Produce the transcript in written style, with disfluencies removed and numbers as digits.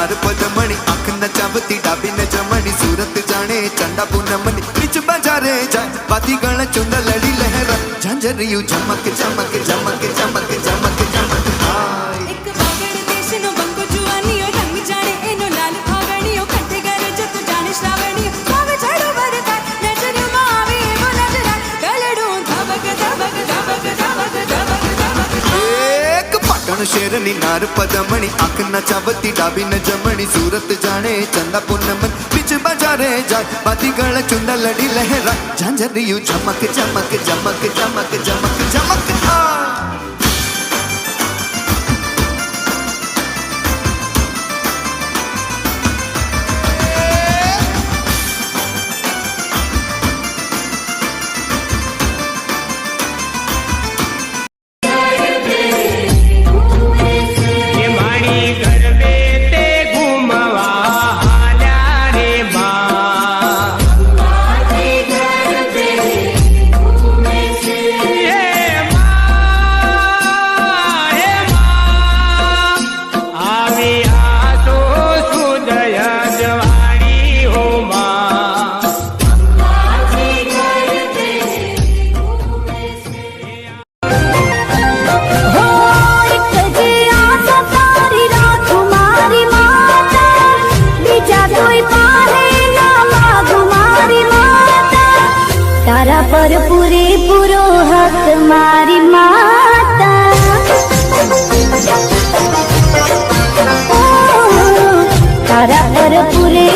नार पदमणी आँख नचावती डाबी न जमणी सूरत जाने चंदा पूनमनी बीच बाजारे जाए बाती गण चुंद लड़ी लहरा झंझरियू झमक झमक झमक झमक झमक झमक हाय एक वागड़ देशनो बंको जुवानियो रंग जाने एनो लाल फागणियो कंठे गरे जो तू जाने श्रावणियो सावे झड़ो बरता नजर मावे वो नजरा गलडो धबक धबक धबक धबक धबक धबक एक पाटण शेरनी नार पदमणी आँख नचावती डाबी न जमणी सूरत जाने चंदा पूनमन बीच बाजारे जाए बाती गण चुंदा लड़ी लहरा झंझरियू झमक झमक झमक झमक झमक झमक हाय तारा पर पूरे पूरो हक मारी माता तारा पर पूरे